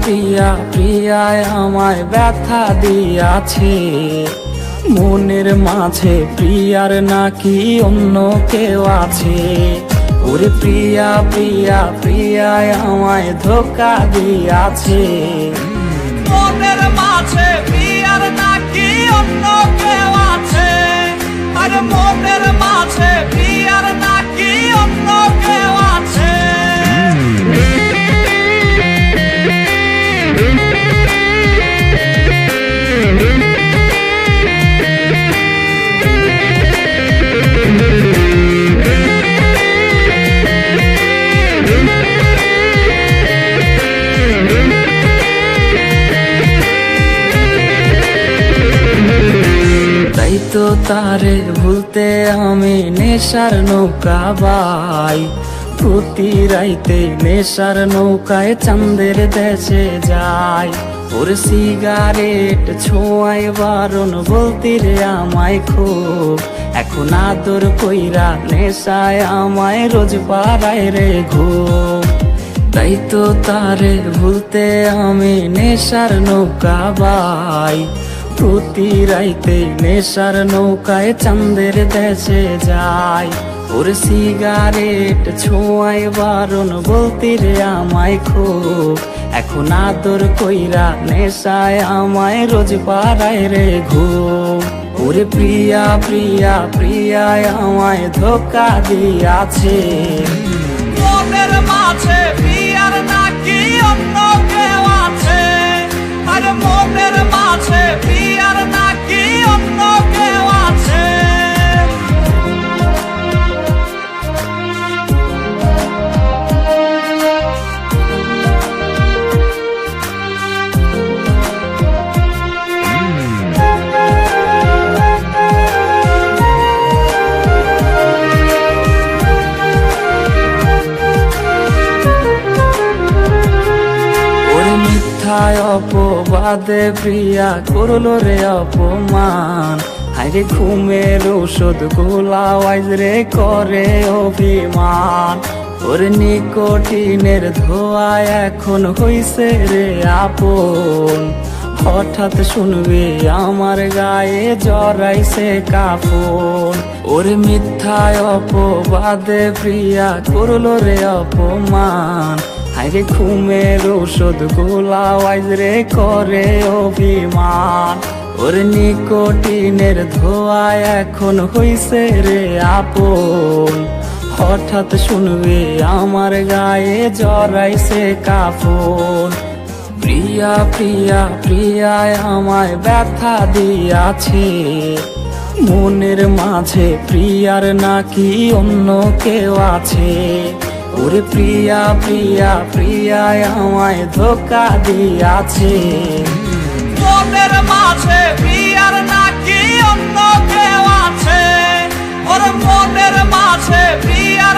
প্রিয়া প্রিয়ায় আমায় ব্যথা দিয়াছে, মনের মাঝে প্রিয়ার নাকি অন্য কেউ আছে। ওরে প্রিয়া প্রিয়া প্রিয়ায় আমায় ধোঁকা দিয়াছে, মনের মাঝে প্রিয়ার নাকি অন্য কেউ আছে। আর মনের মাঝে প্রিয়ার নাকি অন্য কেউ আছে। তাই তো তারে ভুলতে আমি নেশার নৌকা বাই, প্রতি রাইতে নেশার নৌকায় চাঁদের দেশে যাই। ওর সিগারেট ছোঁয়ায় বারণ বলতি রে আমায় খুব, এখন আদর কইরা নেশায় আমায় রোজ পাড়ায় রে ঘুম। তাই তো তারে ভুলতে আমি নেশার নৌকা বাই, প্রতি রাইতে নেশার নৌকায় চাঁদের দেশে যাই। ওর সিগারেট ছোঁয়ায় বারণ বলতি রে আমায় খুব, এখন আদর কইরা নেশায় আমায় রোজ পাড়ায় রে ঘুম। ওরে প্রিয়া প্রিয়া প্রিয়ায় আমায় ধোঁকা দিয়াছে, মনের মাঝে প্রিয়ার নাকি অন্য কেউ আছে। আর মনের মাঝে প্রিয়ার নাকি অন্য কেউ আছে। অপবাদে প্রিয়া করলো রে অপমান, হাইরে ঘুমের ঔষধ গোলাওয়াইজ রে করে অভিমান। ওর নিকোটিনের ধোয়া এখন হইছে রে আপন, হঠাৎ শুনবে আমার গায়ে জড়াইছে কাফন। ওর মিথ্যায় অপবাদে প্রিয়া করলো রে অপমান, হাইরে ঘুমের ঔষধ গোলাওয়াইজ রে করে অভিমান। ওর নিকোটিনের ধোয়া এখন হইছে রে আপন, হঠাৎ শুনবে আমার গায়ে জড়াইছে কাফন। প্রিয়া প্রিয়া প্রিয়ায় আমায় ব্যথা দিয়াছে, মনের মাঝে প্রিয়ার নাকি অন্য কেউ আছে। ওরে প্রিয়া প্রিয়া প্রিয়ায় আমায় ধোঁকা দিয়াছে, মনের মাঝে প্রিয়ার নাকি অন্য কেউ আছে। ওর মনের মাঝে প্রিয়ার